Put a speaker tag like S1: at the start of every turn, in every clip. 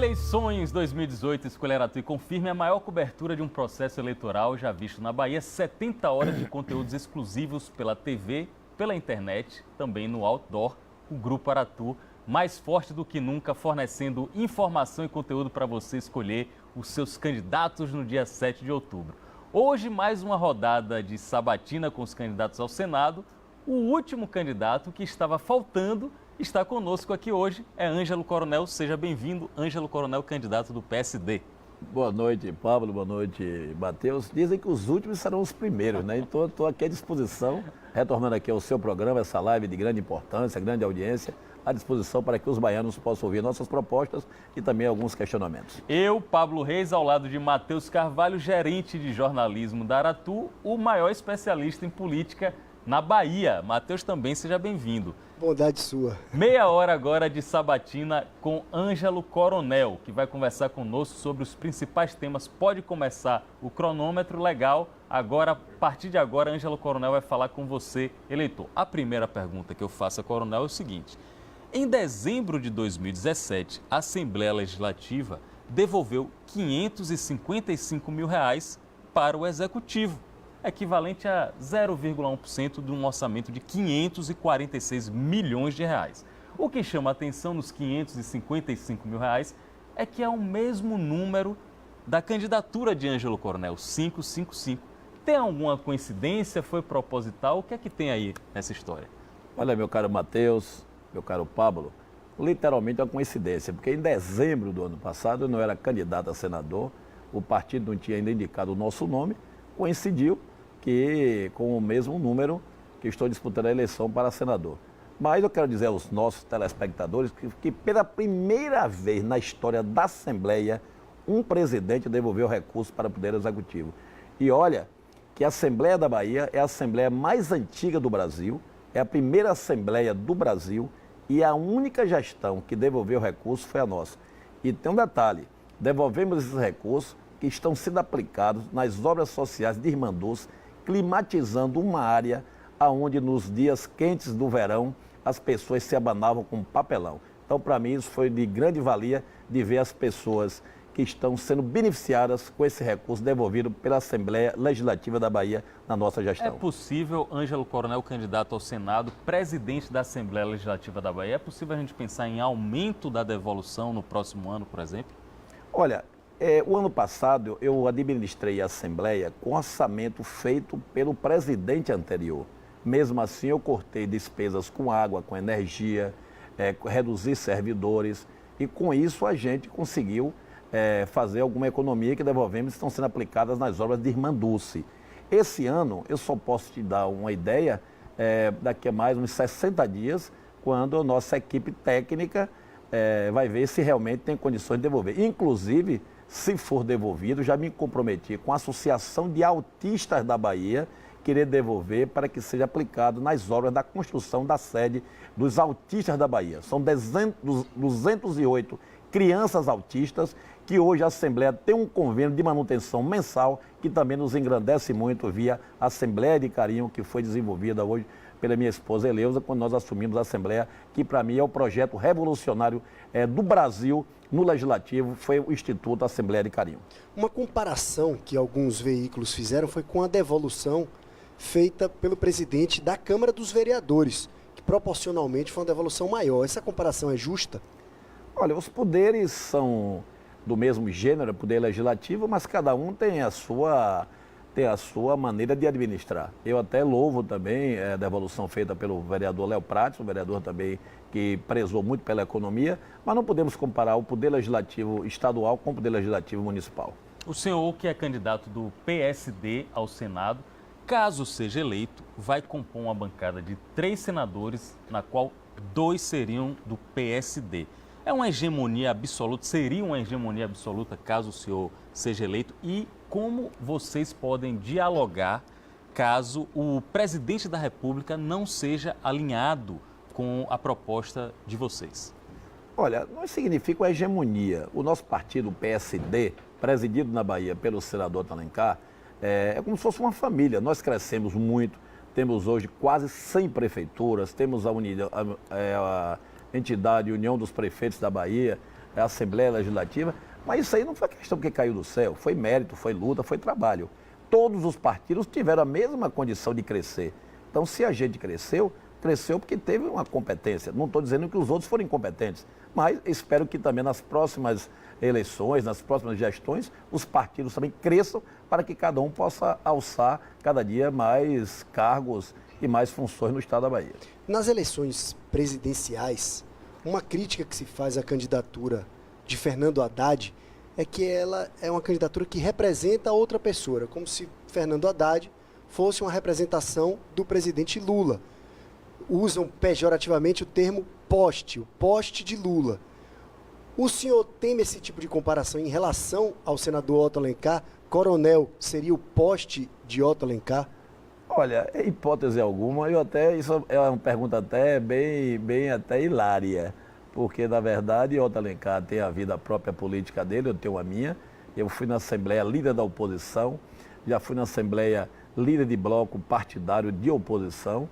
S1: Eleições 2018, Escolha Aratu e confirme a maior cobertura de um processo eleitoral já visto na Bahia. 70 horas de conteúdos exclusivos pela TV, pela internet, também no outdoor. O Grupo Aratu, mais forte do que nunca, fornecendo informação e conteúdo para você escolher os seus candidatos no dia 7 de outubro. Hoje, mais uma rodada de sabatina com os candidatos ao Senado. O último candidato que estava faltando está conosco aqui hoje, é Ângelo Coronel. Seja bem-vindo, Ângelo Coronel, candidato do PSD.
S2: Boa noite, Pablo. Boa noite, Matheus. Dizem que os últimos serão os primeiros, né? Então, estou aqui à disposição, retornando aqui ao seu programa, essa live de grande importância, grande audiência, à disposição para que os baianos possam ouvir nossas propostas e também alguns questionamentos.
S1: Eu, Pablo Reis, ao lado de Matheus Carvalho, gerente de jornalismo da Aratu, o maior especialista em política na Bahia. Matheus, também seja bem-vindo.
S3: Bondade sua.
S1: Meia hora agora de sabatina com Ângelo Coronel, que vai conversar conosco sobre os principais temas. Pode começar o cronômetro legal. Agora, a partir de agora, Ângelo Coronel vai falar com você, eleitor. A primeira pergunta que eu faço a Coronel é o seguinte: em dezembro de 2017, a Assembleia Legislativa devolveu R$555 mil para o Executivo, equivalente a 0,1% de um orçamento de R$546 milhões. O que chama a atenção nos R$555 mil é que é o mesmo número da candidatura de Ângelo Coronel, 555. Tem alguma coincidência? Foi proposital? O que é que tem aí nessa história?
S2: Olha, meu caro Matheus, meu caro Pablo, literalmente é uma coincidência, porque em dezembro do ano passado eu não era candidato a senador, o partido não tinha ainda indicado o nosso nome, coincidiu que com o mesmo número que estou disputando a eleição para senador. Mas eu quero dizer aos nossos telespectadores que pela primeira vez na história da Assembleia, um presidente devolveu recurso para o Poder Executivo. E olha que a Assembleia da Bahia é a Assembleia mais antiga do Brasil, é a primeira Assembleia do Brasil e a única gestão que devolveu recurso foi a nossa. E tem um detalhe, devolvemos esses recursos que estão sendo aplicados nas obras sociais de Irmanduz, climatizando uma área onde nos dias quentes do verão as pessoas se abanavam com papelão. Então, para mim, isso foi de grande valia de ver as pessoas que estão sendo beneficiadas com esse recurso devolvido pela Assembleia Legislativa da Bahia na nossa gestão.
S1: É possível, Ângelo Coronel, candidato ao Senado, presidente da Assembleia Legislativa da Bahia, é possível a gente pensar em aumento da devolução no próximo ano, por exemplo?
S2: Olha, o ano passado eu administrei a Assembleia com orçamento feito pelo presidente anterior. Mesmo assim, eu cortei despesas com água, com energia, reduzi servidores e com isso a gente conseguiu fazer alguma economia que devolvemos e estão sendo aplicadas nas obras de Irmanduz. Esse ano, eu só posso te dar uma ideia, daqui a mais uns 60 dias, quando a nossa equipe técnica vai ver se realmente tem condições de devolver. Inclusive, se for devolvido, já me comprometi com a Associação de Autistas da Bahia, querer devolver para que seja aplicado nas obras da construção da sede dos autistas da Bahia. São 208 crianças autistas que hoje a Assembleia tem um convênio de manutenção mensal que também nos engrandece muito via Assembleia de Carinho, que foi desenvolvida hoje pela minha esposa Eleusa, quando nós assumimos a Assembleia, que para mim é o projeto revolucionário do Brasil no Legislativo, foi o Instituto Assembleia de Carinho.
S3: Uma comparação que alguns veículos fizeram foi com a devolução feita pelo presidente da Câmara dos Vereadores, que proporcionalmente foi uma devolução maior. Essa comparação é justa?
S2: Olha, os poderes são do mesmo gênero, poder legislativo, mas cada um tem a sua maneira de administrar. Eu até louvo também a devolução feita pelo vereador Léo Prates, um vereador também que prezou muito pela economia, mas não podemos comparar o poder legislativo estadual com o poder legislativo municipal.
S1: O senhor, que é candidato do PSD ao Senado, caso seja eleito, vai compor uma bancada de 3 senadores, na qual 2 seriam do PSD. É uma hegemonia absoluta, seria uma hegemonia absoluta caso o senhor seja eleito? E como vocês podem dialogar caso o presidente da República não seja alinhado com a proposta de vocês?
S2: Olha, não significa uma hegemonia. O nosso partido, o PSD, presidido na Bahia pelo senador Alencar, é como se fosse uma família. Nós crescemos muito, temos hoje quase 100 prefeituras, temos a entidade União dos Prefeitos da Bahia, a Assembleia Legislativa, mas isso aí não foi questão que caiu do céu, foi mérito, foi luta, foi trabalho. Todos os partidos tiveram a mesma condição de crescer. Então, se a gente cresceu porque teve uma competência. Não estou dizendo que os outros foram incompetentes, mas espero que também nas próximas eleições, nas próximas gestões, os partidos também cresçam para que cada um possa alçar cada dia mais cargos e mais funções no estado da Bahia.
S3: Nas eleições presidenciais, uma crítica que se faz à candidatura de Fernando Haddad é que ela é uma candidatura que representa outra pessoa, como se Fernando Haddad fosse uma representação do presidente Lula. Usam pejorativamente o termo poste, o poste de Lula. O senhor teme esse tipo de comparação em relação ao senador Otto Alencar? Coronel seria o poste de Otto Alencar?
S2: Olha, em hipótese alguma, isso é uma pergunta até bem até hilária, porque na verdade Otto Alencar tem a vida própria política dele, eu tenho a minha. Eu fui na Assembleia líder da oposição, já fui na Assembleia líder de bloco partidário de oposição.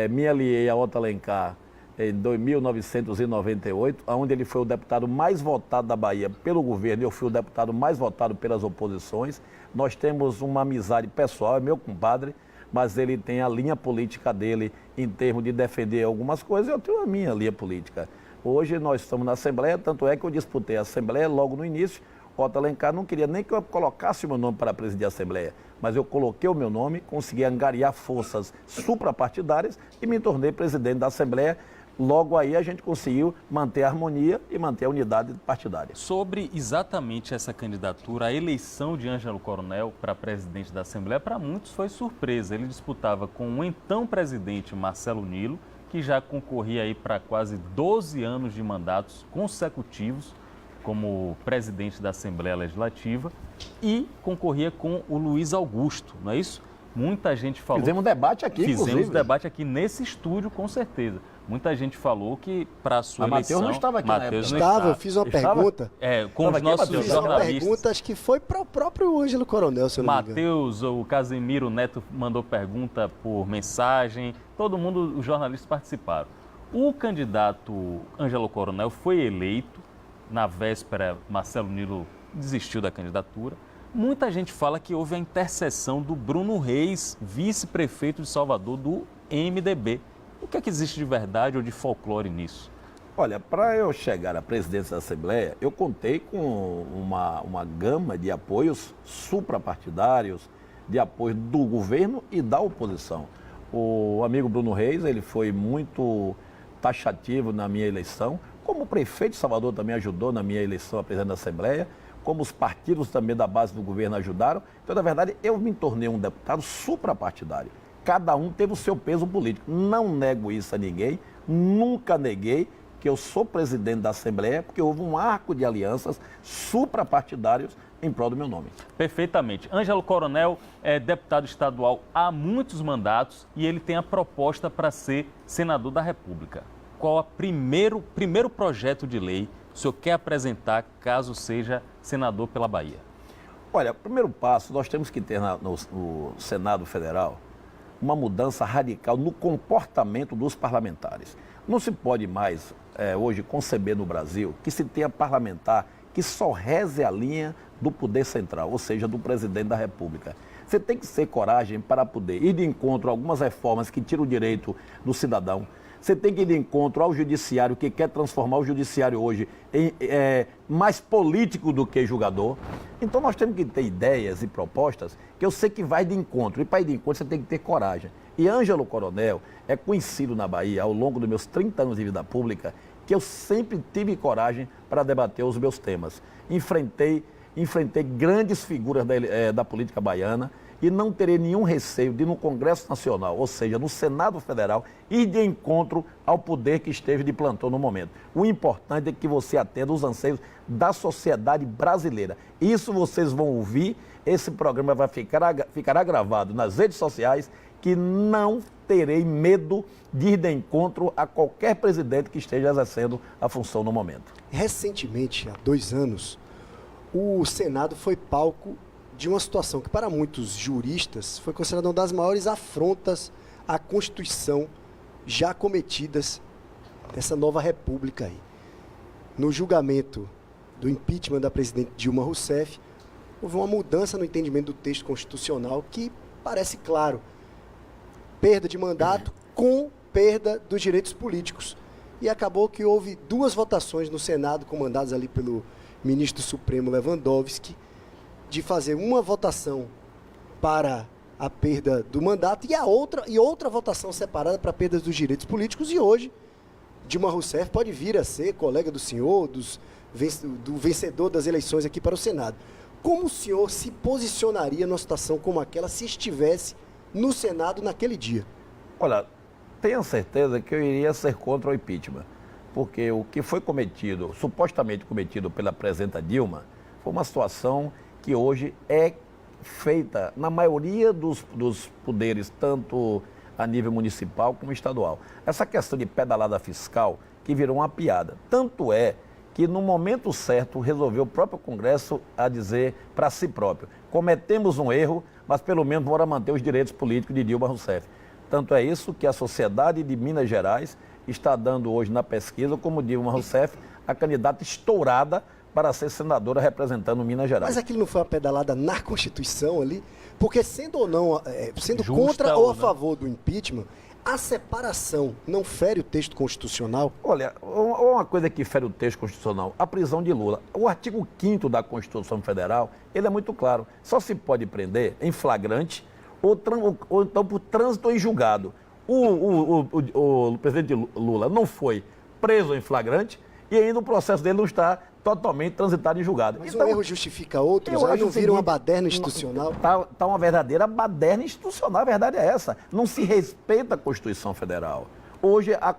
S2: Me aliei a Otto Alencar em 1998, onde ele foi o deputado mais votado da Bahia pelo governo, eu fui o deputado mais votado pelas oposições. Nós temos uma amizade pessoal, é meu compadre, mas ele tem a linha política dele em termos de defender algumas coisas, eu tenho a minha linha política. Hoje nós estamos na Assembleia, tanto é que eu disputei a Assembleia logo no início. Otto Alencar não queria nem que eu colocasse o meu nome para presidir a Assembleia, mas eu coloquei o meu nome, consegui angariar forças suprapartidárias e me tornei presidente da Assembleia. Logo aí a gente conseguiu manter a harmonia e manter a unidade partidária.
S1: Sobre exatamente essa candidatura, a eleição de Ângelo Coronel para presidente da Assembleia, para muitos foi surpresa. Ele disputava com o então presidente Marcelo Nilo, que já concorria aí para quase 12 anos de mandatos consecutivos como presidente da Assembleia Legislativa, e concorria com o Luiz Augusto, não é isso? Muita gente falou...
S2: Fizemos um debate aqui,
S1: Fizemos um debate aqui nesse estúdio, com certeza. Muita gente falou que para a sua eleição...
S2: Matheus não estava aqui na época.
S3: Estava, eu fiz uma pergunta.
S1: Com os nossos
S3: Eu fiz
S1: jornalistas.
S3: uma pergunta, acho que foi para o próprio Ângelo Coronel, se eu não me engano.
S1: Matheus, o Casemiro Neto mandou pergunta por mensagem, todo mundo, os jornalistas participaram. O candidato Ângelo Coronel foi eleito, na véspera Marcelo Nilo desistiu da candidatura. Muita gente fala que houve a intercessão do Bruno Reis, vice-prefeito de Salvador do MDB. O que é que existe de verdade ou de folclore nisso?
S2: Olha, para eu chegar à presidência da Assembleia, eu contei com uma gama de apoios suprapartidários, de apoio do governo e da oposição. O amigo Bruno Reis, ele foi muito taxativo na minha eleição, como o prefeito de Salvador também ajudou na minha eleição a presidente da Assembleia, como os partidos também da base do governo ajudaram. Então, na verdade, eu me tornei um deputado suprapartidário. Cada um teve o seu peso político. Não nego isso a ninguém, nunca neguei que eu sou presidente da Assembleia, porque houve um arco de alianças suprapartidários em prol do meu nome. Perfeitamente.
S1: Ângelo Coronel é deputado estadual há muitos mandatos e ele tem a proposta para ser senador da República. Qual o primeiro projeto de lei que o senhor quer apresentar caso seja senador pela Bahia?
S2: Olha, primeiro passo, nós temos que ter no Senado Federal uma mudança radical no comportamento dos parlamentares. Não se pode mais, hoje, conceber no Brasil que se tenha parlamentar que só reze a linha do poder central, ou seja, do presidente da República. Você tem que ter coragem para poder ir de encontro a algumas reformas que tiram o direito do cidadão. Você tem que ir de encontro ao judiciário, que quer transformar o judiciário hoje em mais político do que julgador. Então nós temos que ter ideias e propostas que eu sei que vai de encontro. E para ir de encontro você tem que ter coragem. E Ângelo Coronel é conhecido na Bahia, ao longo dos meus 30 anos de vida pública, que eu sempre tive coragem para debater os meus temas. Enfrentei grandes figuras da política baiana, e não terei nenhum receio de, no Congresso Nacional, ou seja, no Senado Federal, ir de encontro ao poder que esteve de plantão no momento. O importante é que você atenda os anseios da sociedade brasileira. Isso vocês vão ouvir, esse programa ficará gravado nas redes sociais, que não terei medo de ir de encontro a qualquer presidente que esteja exercendo a função no momento.
S3: Recentemente, há 2 anos, o Senado foi palco de uma situação que, para muitos juristas, foi considerada uma das maiores afrontas à Constituição já cometidas dessa nova república aí. No julgamento do impeachment da presidente Dilma Rousseff, houve uma mudança no entendimento do texto constitucional que parece claro. Perda de mandato com perda dos direitos políticos. E acabou que houve 2 votações no Senado, comandadas ali pelo ministro Supremo Lewandowski, de fazer uma votação para a perda do mandato e outra votação separada para a perda dos direitos políticos. E hoje, Dilma Rousseff pode vir a ser colega do senhor, do vencedor das eleições aqui para o Senado. Como o senhor se posicionaria numa situação como aquela se estivesse no Senado naquele dia?
S2: Olha, tenha certeza que eu iria ser contra o impeachment, porque o que foi cometido, supostamente cometido pela presidenta Dilma, foi uma situação que hoje é feita na maioria dos poderes, tanto a nível municipal como estadual. Essa questão de pedalada fiscal que virou uma piada. Tanto é que no momento certo resolveu o próprio Congresso a dizer para si próprio: cometemos um erro, mas pelo menos bora manter os direitos políticos de Dilma Rousseff. Tanto é isso que a sociedade de Minas Gerais está dando hoje na pesquisa como Dilma Rousseff a candidata estourada para ser senadora representando Minas Gerais.
S3: Mas aquilo não foi uma pedalada na Constituição ali? Porque sendo ou não, sendo
S1: Justa
S3: contra ou a
S1: não.
S3: favor do impeachment, a separação não fere o texto constitucional?
S2: Olha, uma coisa que fere o texto constitucional, a prisão de Lula. O artigo 5º da Constituição Federal, ele é muito claro. Só se pode prender em flagrante ou então por trânsito em julgado. O presidente Lula não foi preso em flagrante e ainda o processo dele não está totalmente transitado em julgado.
S3: Mas
S2: então,
S3: um erro justifica outros?
S2: eu
S3: Aí
S2: acho
S3: não
S2: o
S3: vira uma
S2: seguinte,
S3: baderna institucional?
S2: Está uma verdadeira baderna institucional, a verdade é essa. Não se respeita a Constituição Federal. Hoje, a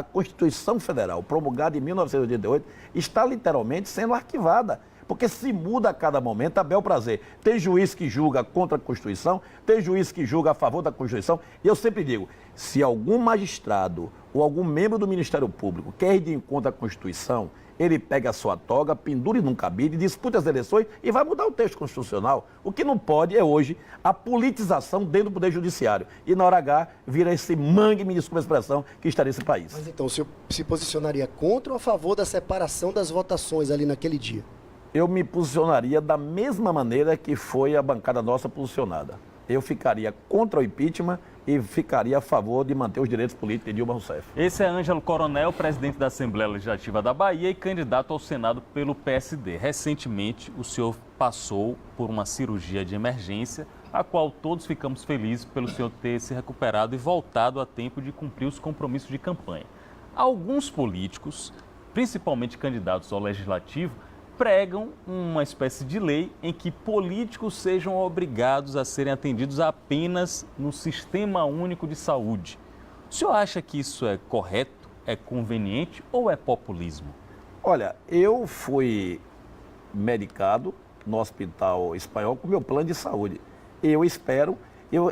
S2: Constituição Federal, promulgada em 1988, está literalmente sendo arquivada. Porque se muda a cada momento a bel prazer. Tem juiz que julga contra a Constituição, tem juiz que julga a favor da Constituição. E eu sempre digo, se algum magistrado ou algum membro do Ministério Público quer ir de encontro à Constituição, ele pega a sua toga, pendure num cabide, disputa as eleições e vai mudar o texto constitucional. O que não pode é hoje a politização dentro do Poder Judiciário. E na hora H vira esse mangue, me desculpa a expressão, que está nesse país.
S3: Mas então, o senhor se posicionaria contra ou a favor da separação das votações ali naquele dia?
S2: Eu me posicionaria da mesma maneira que foi a bancada nossa posicionada. Eu ficaria contra o impeachment e ficaria a favor de manter os direitos políticos de Dilma Rousseff.
S1: Esse é Ângelo Coronel, presidente da Assembleia Legislativa da Bahia e candidato ao Senado pelo PSD. Recentemente, o senhor passou por uma cirurgia de emergência, a qual todos ficamos felizes pelo senhor ter se recuperado e voltado a tempo de cumprir os compromissos de campanha. Alguns políticos, principalmente candidatos ao Legislativo, pregam uma espécie de lei em que políticos sejam obrigados a serem atendidos apenas no Sistema Único de Saúde. O senhor acha que isso é correto, é conveniente ou é populismo?
S2: Olha, eu fui medicado no Hospital Espanhol com meu plano de saúde. Eu espero,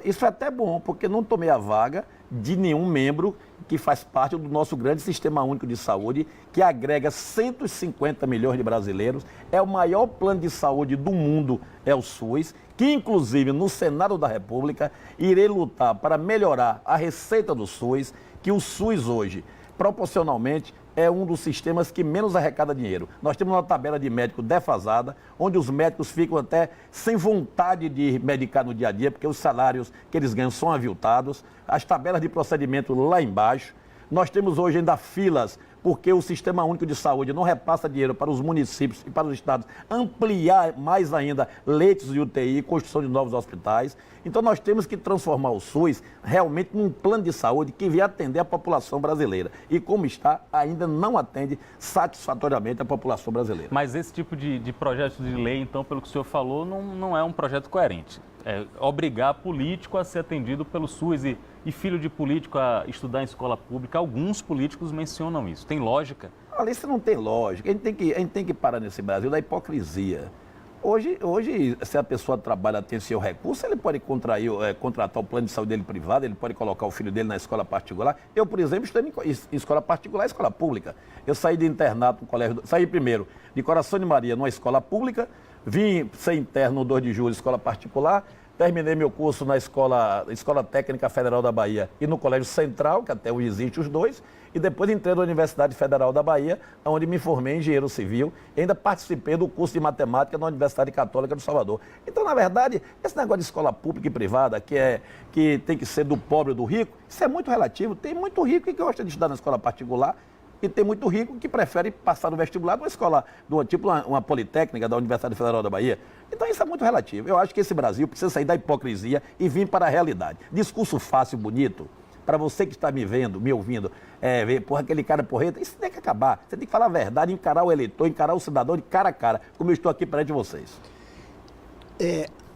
S2: isso é até bom, porque não tomei a vaga de nenhum membro que faz parte do nosso grande Sistema Único de Saúde, que agrega 150 milhões de brasileiros, é o maior plano de saúde do mundo, é o SUS, que inclusive no Senado da República irei lutar para melhorar a receita do SUS, que o SUS hoje, proporcionalmente, é um dos sistemas que menos arrecada dinheiro. Nós temos uma tabela de médico defasada, onde os médicos ficam até sem vontade de medicar no dia a dia, porque os salários que eles ganham são aviltados, as tabelas de procedimento lá embaixo. Nós temos hoje ainda filas, porque o Sistema Único de Saúde não repassa dinheiro para os municípios e para os estados ampliar mais ainda leitos de UTI, construção de novos hospitais. Então nós temos que transformar o SUS realmente num plano de saúde que venha atender a população brasileira. E como está, ainda não atende satisfatoriamente a população brasileira.
S1: Mas esse tipo de projeto de lei, então, pelo que o senhor falou, não é um projeto coerente. É obrigar político a ser atendido pelo SUS e filho de político a estudar em escola pública. Alguns políticos mencionam isso. Tem lógica?
S2: Olha, isso não tem lógica. A gente tem que parar nesse Brasil da hipocrisia. Hoje, se a pessoa trabalha, tem seu recurso, ele pode contratar o plano de saúde dele privado, ele pode colocar o filho dele na escola particular. Eu, por exemplo, estou em escola particular e escola pública. Eu saí de internato no colégio, saí primeiro de Coração de Maria, numa escola pública, vim ser interno no 2 de julho, escola particular, terminei meu curso na Escola Técnica Federal da Bahia e no Colégio Central, que até hoje existe os dois, e depois entrei na Universidade Federal da Bahia, onde me formei em engenheiro civil e ainda participei do curso de matemática na Universidade Católica do Salvador. Então, na verdade, esse negócio de escola pública e privada, que tem que ser do pobre ou do rico, isso é muito relativo. Tem muito rico que gosta de estudar na escola particular, e tem muito rico que prefere passar no vestibular de uma escola, tipo uma politécnica da Universidade Federal da Bahia. Então isso é muito relativo. Eu acho que esse Brasil precisa sair da hipocrisia e vir para a realidade. Discurso fácil, bonito, para você que está me vendo, me ouvindo, ver, porra, aquele cara porreta, isso tem que acabar. Você tem que falar a verdade, encarar o eleitor, encarar o cidadão de cara a cara, como eu estou aqui perante vocês.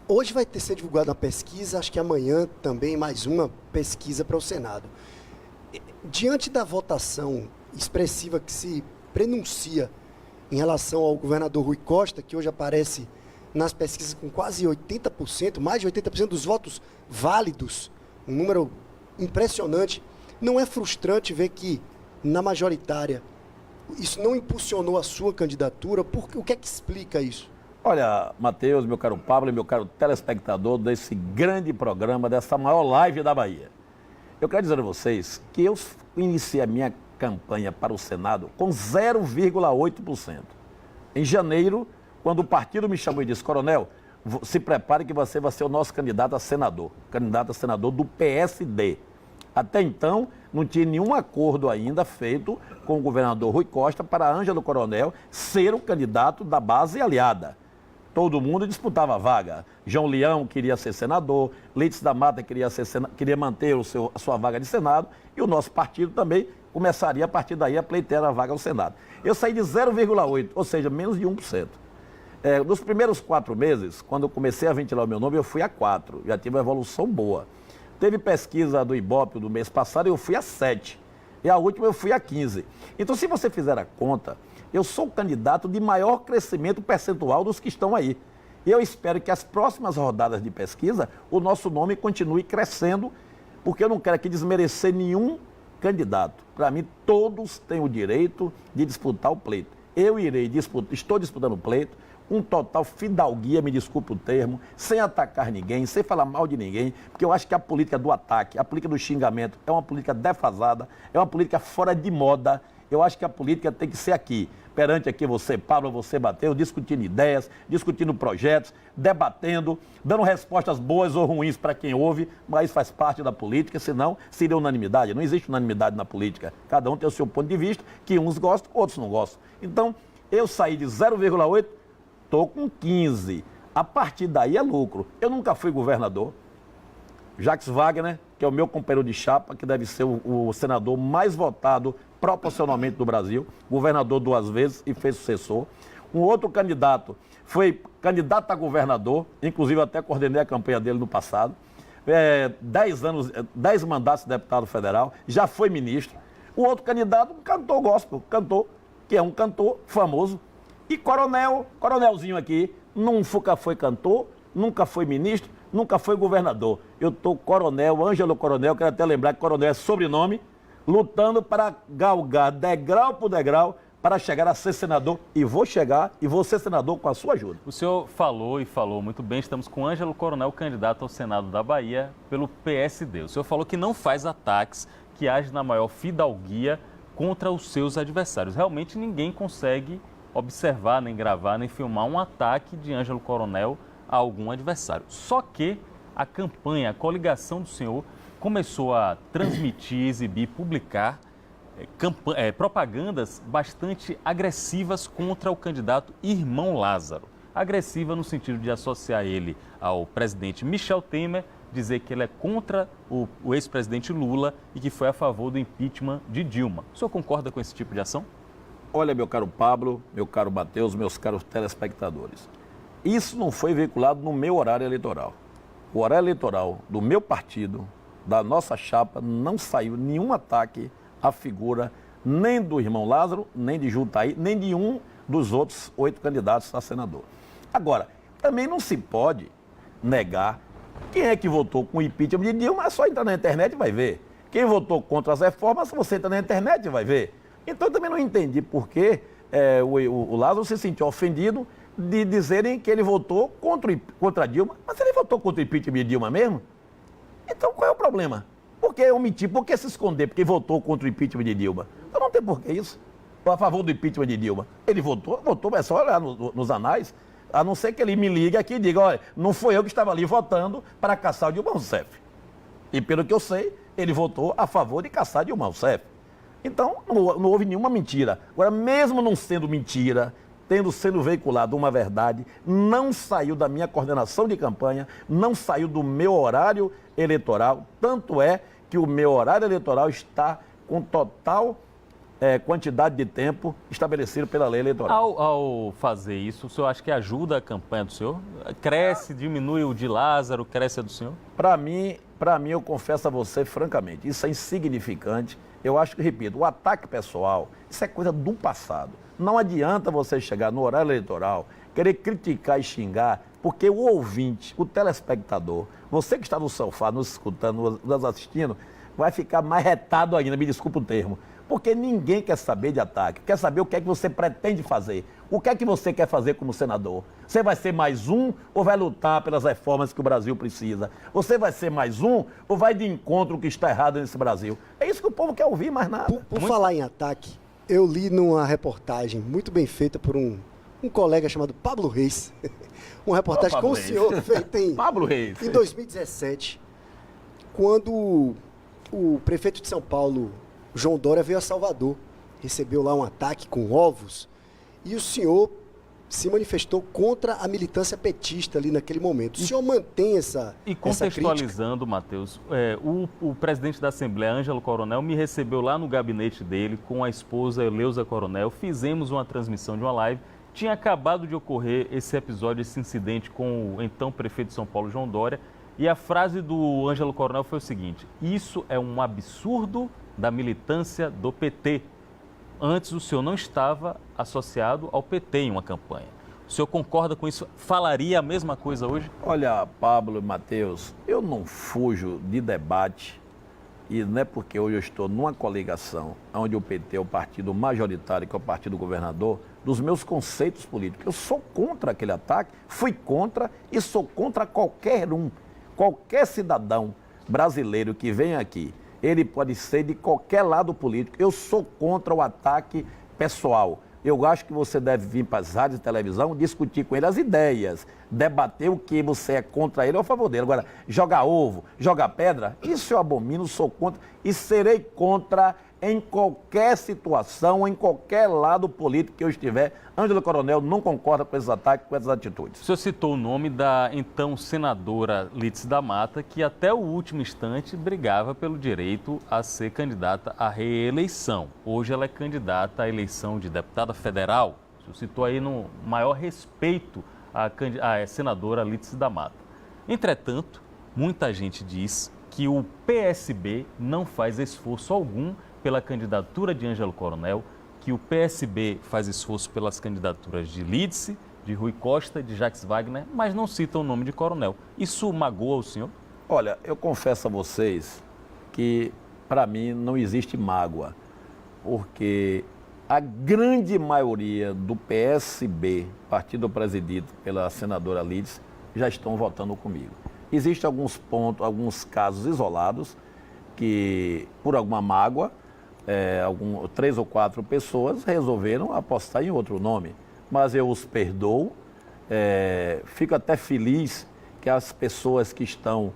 S3: Hoje vai ser divulgada uma pesquisa, acho que amanhã também mais uma pesquisa para o Senado. Diante da votação expressiva que se prenuncia em relação ao governador Rui Costa, que hoje aparece nas pesquisas com quase 80%, mais de 80% dos votos válidos, um número impressionante, não é frustrante ver que, na majoritária, isso não impulsionou a sua candidatura? O que é que explica isso?
S2: Olha, Matheus, meu caro Pablo e meu caro telespectador desse grande programa, dessa maior live da Bahia. Eu quero dizer a vocês que eu iniciei a minha campanha para o Senado com 0,8%. Em janeiro, quando o partido me chamou e disse: Coronel, se prepare que você vai ser o nosso candidato a senador do PSD. Até então, não tinha nenhum acordo ainda feito com o governador Rui Costa para Ângelo Coronel ser o candidato da base aliada. Todo mundo disputava a vaga. João Leão queria ser senador, Leites da Mata queria manter a sua vaga de Senado, e o nosso partido também começaria a partir daí a pleitear a vaga ao Senado. Eu saí de 0,8%, ou seja, menos de 1%. Nos primeiros 4 meses, quando eu comecei a ventilar o meu nome, eu fui a 4%, já tive uma evolução boa. Teve pesquisa do Ibope do mês passado, eu fui a 7%, e a última eu fui a 15%. Então, se você fizer a conta, eu sou o candidato de maior crescimento percentual dos que estão aí. E eu espero que as próximas rodadas de pesquisa, o nosso nome continue crescendo, porque eu não quero aqui desmerecer nenhum candidato. Para mim, todos têm o direito de disputar o pleito. Eu estou disputando o pleito, um total fidalguia, me desculpe o termo, sem atacar ninguém, sem falar mal de ninguém, porque eu acho que a política do ataque, a política do xingamento é uma política defasada, é uma política fora de moda. Eu acho que a política tem que ser aqui, perante aqui você, Pablo, você, Mateus, discutindo ideias, discutindo projetos, debatendo, dando respostas boas ou ruins para quem ouve, mas faz parte da política, senão seria unanimidade. Não existe unanimidade na política. Cada um tem o seu ponto de vista, que uns gostam, outros não gostam. Então, eu saí de 0,8%, estou com 15%. A partir daí é lucro. Eu nunca fui governador. Jacques Wagner, que é o meu companheiro de chapa, que deve ser o senador mais votado proporcionalmente do Brasil, governador 2 vezes e fez sucessor. Um outro candidato foi candidato a governador, inclusive até coordenei a campanha dele no passado. 10 mandatos de deputado federal, já foi ministro. O outro candidato, um cantor gospel, que é um cantor famoso. E coronelzinho aqui, nunca foi cantor, nunca foi ministro, nunca foi governador. Eu estou coronel, Ângelo Coronel, quero até lembrar que coronel é sobrenome, lutando para galgar degrau por degrau para chegar a ser senador. E vou chegar e vou ser senador com a sua ajuda.
S1: O senhor falou e falou muito bem, estamos com Ângelo Coronel, candidato ao Senado da Bahia pelo PSD. O senhor falou que não faz ataques, que age na maior fidalguia contra os seus adversários. Realmente ninguém consegue observar, nem gravar, nem filmar um ataque de Ângelo Coronel a algum adversário. Só que a campanha, a coligação do senhor começou a transmitir, exibir, publicar propagandas bastante agressivas contra o candidato Irmão Lázaro. Agressiva no sentido de associar ele ao presidente Michel Temer, dizer que ele é contra o ex-presidente Lula e que foi a favor do impeachment de Dilma. O senhor concorda com esse tipo de ação?
S2: Olha, meu caro Pablo, meu caro Mateus, meus caros telespectadores, isso não foi veiculado no meu horário eleitoral. O horário eleitoral do meu partido, da nossa chapa, não saiu nenhum ataque à figura nem do Irmão Lázaro, nem de Jutaí, nem de um dos outros 8 candidatos a senador. Agora, também não se pode negar quem é que votou com o impeachment de Dilma, é só entrar na internet e vai ver. Quem votou contra as reformas, se você entra na internet, vai ver. Então, eu também não entendi por que o Lázaro se sentiu ofendido de dizerem que ele votou contra Dilma. Mas ele votou contra o impeachment de Dilma mesmo? Então qual é o problema? Por que omitir? Por que se esconder? Porque votou contra o impeachment de Dilma. Então não tem por que isso. A favor do impeachment de Dilma. Ele votou, é só olhar nos anais, a não ser que ele me ligue aqui e diga, olha, não foi eu que estava ali votando para caçar o Dilma Rousseff. E pelo que eu sei, ele votou a favor de caçar Dilma Rousseff. Então, não houve nenhuma mentira. Agora, mesmo não sendo mentira, tendo sendo veiculado uma verdade, não saiu da minha coordenação de campanha, não saiu do meu horário eleitoral, tanto é que o meu horário eleitoral está com total quantidade de tempo estabelecido pela lei eleitoral.
S1: Ao fazer isso, o senhor acha que ajuda a campanha do senhor? Cresce, diminui o de Lázaro, cresce a do senhor?
S2: Para mim, eu confesso a você, francamente, isso é insignificante. Eu acho que, repito, o ataque pessoal, isso é coisa do passado. Não adianta você chegar no horário eleitoral, querer criticar e xingar, porque o ouvinte, o telespectador, você que está no sofá, nos escutando, nos assistindo, vai ficar mais retado ainda, me desculpa o termo. Porque ninguém quer saber de ataque, quer saber o que é que você pretende fazer. O que é que você quer fazer como senador? Você vai ser mais um ou vai lutar pelas reformas que o Brasil precisa? Você vai ser mais um ou vai de encontro o que está errado nesse Brasil? É isso que o povo quer ouvir, mais nada.
S3: Por falar em ataque, eu li numa reportagem muito bem feita por um colega chamado Pablo Reis. Uma reportagem com o senhor feita
S2: Pablo Reis.
S3: Em 2017, quando o prefeito de São Paulo, João Dória, veio a Salvador, recebeu lá um ataque com ovos e o senhor se manifestou contra a militância petista ali naquele momento. O senhor mantém essa
S1: E contextualizando, Matheus, o presidente da Assembleia, Ângelo Coronel, me recebeu lá no gabinete dele com a esposa Eleusa Coronel, fizemos uma transmissão de uma live, tinha acabado de ocorrer esse episódio, esse incidente com o então prefeito de São Paulo, João Dória, e a frase do Ângelo Coronel foi o seguinte: isso é um absurdo da militância do PT. Antes o senhor não estava associado ao PT em uma campanha. O senhor concorda com isso? Falaria a mesma coisa hoje?
S2: Olha, Pablo e Matheus, eu não fujo de debate e não é porque hoje eu estou numa coligação onde o PT é o partido majoritário, que é o partido governador, dos meus conceitos políticos. Eu sou contra aquele ataque, fui contra e sou contra qualquer cidadão brasileiro que venha aqui. Ele pode ser de qualquer lado político. Eu sou contra o ataque pessoal. Eu acho que você deve vir para as rádios e televisão discutir com ele as ideias, debater o que você é contra ele ou a favor dele. Agora, jogar ovo, jogar pedra, isso eu abomino, sou contra e serei contra em qualquer situação, em qualquer lado político que eu estiver. Ângelo Coronel não concorda com esses ataques, com essas atitudes.
S1: O senhor citou o nome da então senadora Lídice da Mata, que até o último instante brigava pelo direito a ser candidata à reeleição. Hoje ela é candidata à eleição de deputada federal. O senhor citou aí no maior respeito à senadora Lídice da Mata. Entretanto, muita gente diz que o PSB não faz esforço algum pela candidatura de Ângelo Coronel, que o PSB faz esforço pelas candidaturas de Lídice, de Rui Costa, de Jacques Wagner, mas não cita o nome de Coronel. Isso magoa o senhor?
S2: Olha, eu confesso a vocês que, para mim, não existe mágoa, porque a grande maioria do PSB, partido presidido pela senadora Lídice, já estão votando comigo. Existem alguns pontos, alguns casos isolados que, por alguma mágoa, 3 ou 4 pessoas resolveram apostar em outro nome. Mas eu os perdoo, fico até feliz que as pessoas que estão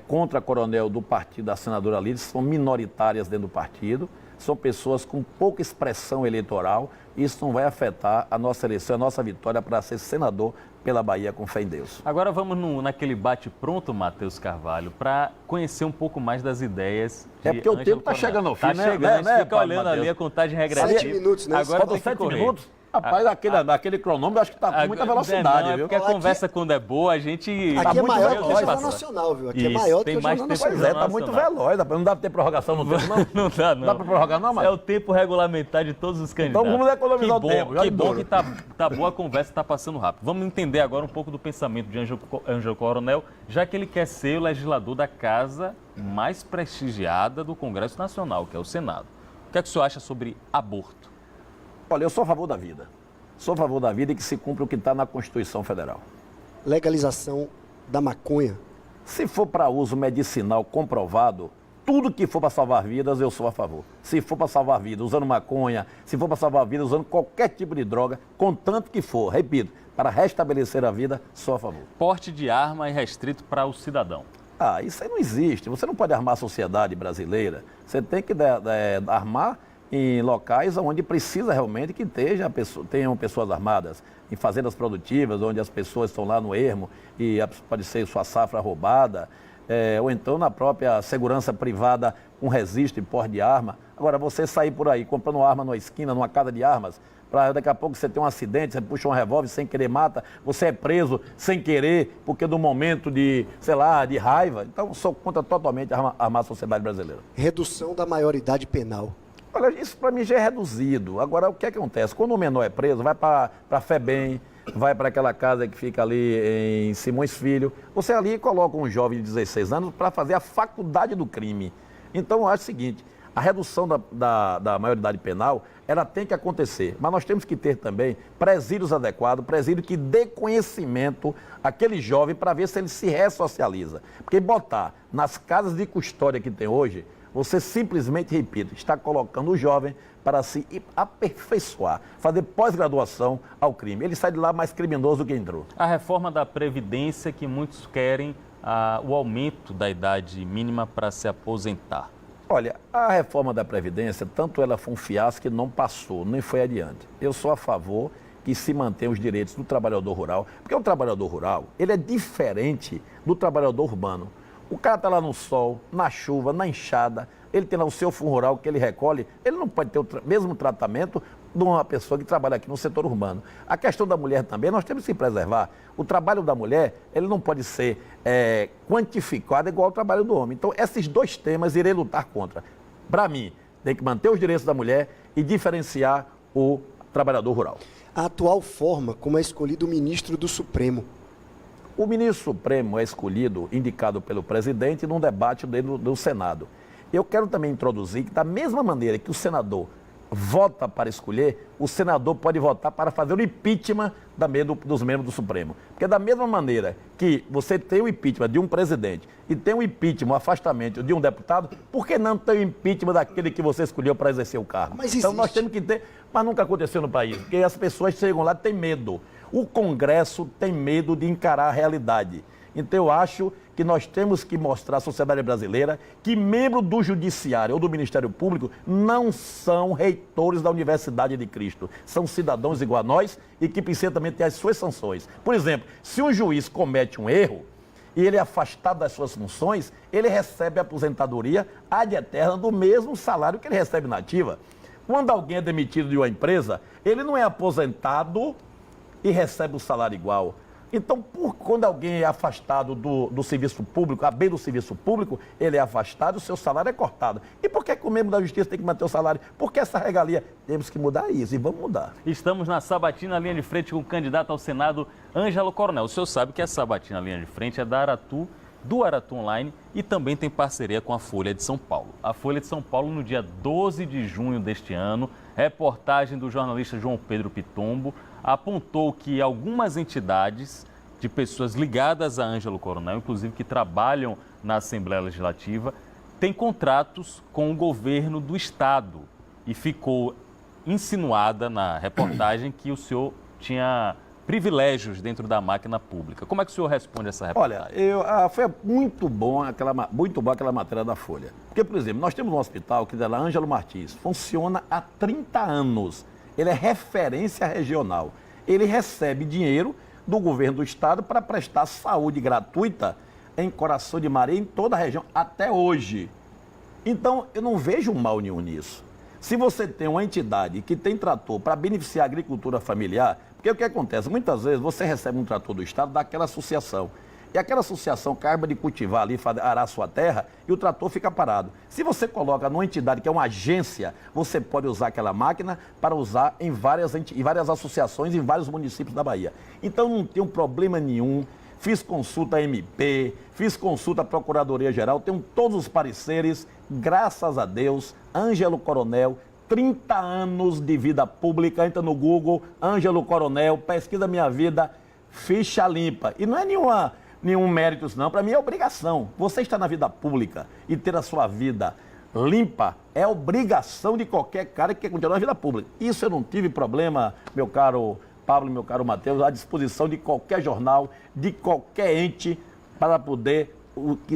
S2: contra a Coronel do partido da senadora Lídice são minoritárias dentro do partido, são pessoas com pouca expressão eleitoral. Isso não vai afetar a nossa eleição, a nossa vitória para ser senador pela Bahia, com fé em Deus.
S1: Agora vamos naquele bate-pronto, Matheus Carvalho, para conhecer um pouco mais das ideias de
S2: porque o tempo está chegando ao fim,
S1: né? Está chegando, a gente fica olhando ali a contagem regressiva.
S3: 7 minutos, né?
S2: Agora faltam 7 minutos. Rapaz, aquele cronômetro acho que está com muita velocidade,
S1: viu? Porque a conversa quando é boa, a gente...
S3: Aqui é
S2: muito
S3: maior que
S2: veloz,
S3: o Jornal Nacional, viu? Aqui é
S1: Isso,
S3: maior
S1: tem
S3: que o
S1: mais
S3: Jornal
S1: tempo.
S3: Nacional.
S2: Pois está muito veloz. Não dá para ter prorrogação no tempo, não?
S1: Não dá, não.
S2: Dá para prorrogar, não, mas
S1: É o tempo regulamentar de todos os candidatos.
S2: Então vamos economizar o tempo.
S1: Que bom que tá boa a conversa, está passando rápido. Vamos entender agora um pouco do pensamento de Ângelo Coronel, já que ele quer ser o legislador da casa mais prestigiada do Congresso Nacional, que é o Senado. O que é que o senhor acha sobre aborto?
S2: Olha, eu sou a favor da vida. Sou a favor da vida e que se cumpra o que está na Constituição Federal.
S3: Legalização da maconha.
S2: Se for para uso medicinal comprovado, tudo que for para salvar vidas, eu sou a favor. Se for para salvar vidas usando maconha, se for para salvar vidas usando qualquer tipo de droga, contanto que for, repito, para restabelecer a vida, sou a favor.
S1: Porte de arma é restrito para o cidadão.
S2: Isso aí não existe. Você não pode armar a sociedade brasileira. Você tem que armar em locais onde precisa realmente que tenham pessoas armadas. Em fazendas produtivas, onde as pessoas estão lá no ermo e pode ser sua safra roubada, ou então na própria segurança privada com registro e porte de arma. Agora, você sair por aí comprando arma numa esquina, numa casa de armas, para daqui a pouco você ter um acidente, você puxa um revólver sem querer, mata, você é preso sem querer, porque do momento de, de raiva. Então, sou contra totalmente armar a sociedade brasileira.
S3: Redução da maioridade penal.
S2: Olha, isso para mim já é reduzido. Agora, o que acontece? Quando o menor é preso, vai para a FEBEM, vai para aquela casa que fica ali em Simões Filho. Você ali coloca um jovem de 16 anos para fazer a faculdade do crime. Então, eu acho o seguinte, a redução da maioridade penal, ela tem que acontecer. Mas nós temos que ter também presídios adequados, presídio que dê conhecimento àquele jovem para ver se ele se ressocializa. Porque botar nas casas de custódia que tem hoje, você simplesmente, repito, está colocando o jovem para se aperfeiçoar, fazer pós-graduação ao crime. Ele sai de lá mais criminoso do que entrou.
S1: A reforma da Previdência, que muitos querem o aumento da idade mínima para se aposentar.
S2: Olha, a reforma da Previdência, tanto ela foi um fiasco que não passou, nem foi adiante. Eu sou a favor que se mantenham os direitos do trabalhador rural, porque o trabalhador rural, ele é diferente do trabalhador urbano. O cara está lá no sol, na chuva, na enxada, ele tem lá o seu fundo rural que ele recolhe, ele não pode ter o mesmo tratamento de uma pessoa que trabalha aqui no setor urbano. A questão da mulher também, nós temos que preservar. O trabalho da mulher, ele não pode ser quantificado igual ao trabalho do homem. Então, esses dois temas irei lutar contra. Para mim, tem que manter os direitos da mulher e diferenciar o trabalhador rural.
S3: A atual forma como é escolhido o ministro do Supremo.
S2: O ministro Supremo é escolhido, indicado pelo presidente, num debate do Senado. Eu quero também introduzir que, da mesma maneira que o senador vota para escolher, o senador pode votar para fazer o impeachment dos membros do Supremo. Porque da mesma maneira que você tem o impeachment de um presidente e tem o impeachment, o afastamento de um deputado, por que não tem o impeachment daquele que você escolheu para exercer o cargo?
S3: Mas
S2: então nós temos que ter, mas nunca aconteceu no país, porque as pessoas chegam lá e têm medo. O Congresso tem medo de encarar a realidade. Então eu acho que nós temos que mostrar à sociedade brasileira que membros do Judiciário ou do Ministério Público não são reitores da Universidade de Cristo. São cidadãos igual a nós e que precisam também ter as suas sanções. Por exemplo, se um juiz comete um erro e ele é afastado das suas funções, ele recebe a aposentadoria ad eterna do mesmo salário que ele recebe na ativa. Quando alguém é demitido de uma empresa, ele não é aposentado e recebe o salário igual. Então, quando alguém é afastado do serviço público, a bem do serviço público, ele é afastado, o seu salário é cortado. E por que o membro da Justiça tem que manter o salário? Porque essa regalia, temos que mudar isso e vamos mudar.
S1: Estamos na Sabatina Linha de Frente com o candidato ao Senado, Ângelo Coronel. O senhor sabe que a Sabatina Linha de Frente é da Aratu, do Aratu Online e também tem parceria com a Folha de São Paulo. A Folha de São Paulo, no dia 12 de junho deste ano, reportagem do jornalista João Pedro Pitombo, apontou que algumas entidades de pessoas ligadas a Ângelo Coronel, inclusive que trabalham na Assembleia Legislativa, têm contratos com o governo do Estado. E ficou insinuada na reportagem que o senhor tinha privilégios dentro da máquina pública. Como é que o senhor responde a essa reportagem?
S2: Olha, foi muito bom aquela matéria da Folha. Porque, por exemplo, nós temos um hospital que é lá, Ângelo Martins, funciona há 30 anos. Ele é referência regional. Ele recebe dinheiro do governo do estado para prestar saúde gratuita em Coração de Maria, em toda a região, até hoje. Então, eu não vejo mal nenhum nisso. Se você tem uma entidade que tem trator para beneficiar a agricultura familiar, porque o que acontece? Muitas vezes você recebe um trator do estado daquela associação. E aquela associação acaba de cultivar ali, arar a sua terra, e o trator fica parado. Se você coloca numa entidade que é uma agência, você pode usar aquela máquina para usar em várias associações, em vários municípios da Bahia. Então não tem problema nenhum. Fiz consulta à MP, fiz consulta à Procuradoria-Geral, tenho todos os pareceres, graças a Deus, Ângelo Coronel 30 anos de vida pública, entra no Google, Ângelo Coronel, pesquisa minha vida, ficha limpa. E não é nenhum mérito isso não, para mim é obrigação. Você está na vida pública e ter a sua vida limpa é obrigação de qualquer cara que quer continuar na vida pública. Isso eu não tive problema, meu caro Pablo e meu caro Matheus, à disposição de qualquer jornal, de qualquer ente, para poder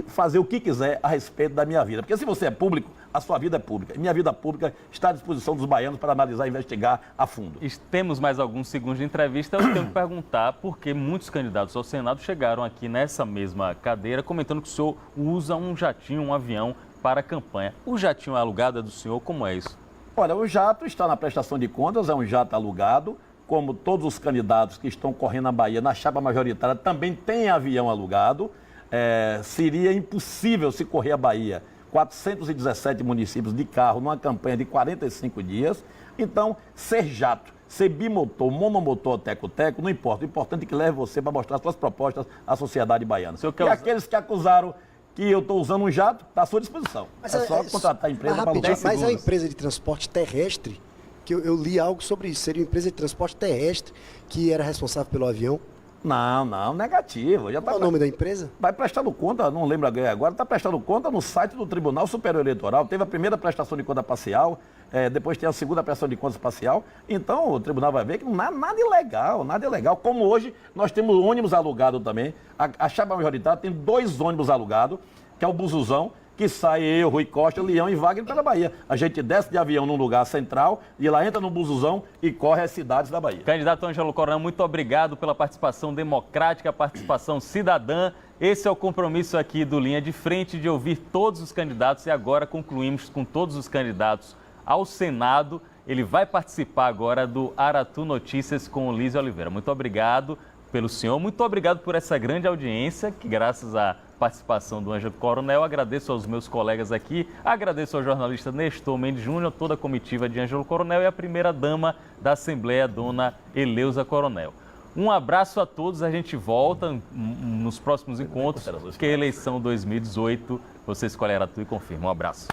S2: fazer o que quiser a respeito da minha vida. Porque se você é público, a sua vida é pública. E minha vida pública está à disposição dos baianos para analisar e investigar a fundo.
S1: Temos mais alguns segundos de entrevista. Eu tenho que perguntar por que muitos candidatos ao Senado chegaram aqui nessa mesma cadeira comentando que o senhor usa um jatinho, um avião para a campanha. O jatinho alugado é do senhor? Como é isso?
S2: Olha, o jato está na prestação de contas, é um jato alugado. Como todos os candidatos que estão correndo na Bahia, na chapa majoritária, também tem avião alugado. Seria impossível se correr a Bahia, 417 municípios de carro, numa campanha de 45 dias. Então, ser jato, ser bimotor, monomotor, teco-teco, não importa. O importante é que leve você para mostrar suas propostas à sociedade baiana. Aqueles que acusaram que eu estou usando um jato, está à sua disposição.
S3: Mas
S2: é só contratar a empresa para alugar.
S3: Mas a empresa de transporte terrestre, que eu li algo sobre isso, seria uma empresa de transporte terrestre que era responsável pelo avião?
S2: Não, negativo.
S3: Qual é o nome da empresa?
S2: Vai prestando conta, não lembro agora, está prestando conta no site do Tribunal Superior Eleitoral. Teve a primeira prestação de conta parcial, depois tem a segunda prestação de contas parcial. Então o tribunal vai ver que não há nada ilegal. Como hoje nós temos ônibus alugado também. A chapa majoritária tem 2 ônibus alugados, que é o Buzuzão, que sai eu, Rui Costa, Leão e Wagner para a Bahia. A gente desce de avião num lugar central e lá entra no Buzuzão e corre as cidades da Bahia.
S1: Candidato Ângelo Coronel, muito obrigado pela participação democrática, participação cidadã. Esse é o compromisso aqui do Linha de Frente, de ouvir todos os candidatos, e agora concluímos com todos os candidatos ao Senado. Ele vai participar agora do Aratu Notícias com o Lísio Oliveira. Muito obrigado pelo senhor, muito obrigado por essa grande audiência, que graças à participação do Ângelo Coronel, agradeço aos meus colegas aqui, agradeço ao jornalista Nestor Mendes Júnior, toda a comitiva de Ângelo Coronel e a primeira-dama da Assembleia, dona Eleusa Coronel. Um abraço a todos, a gente volta nos próximos encontros, que é a eleição 2018, você escolhe Aratu e confirma. Um abraço.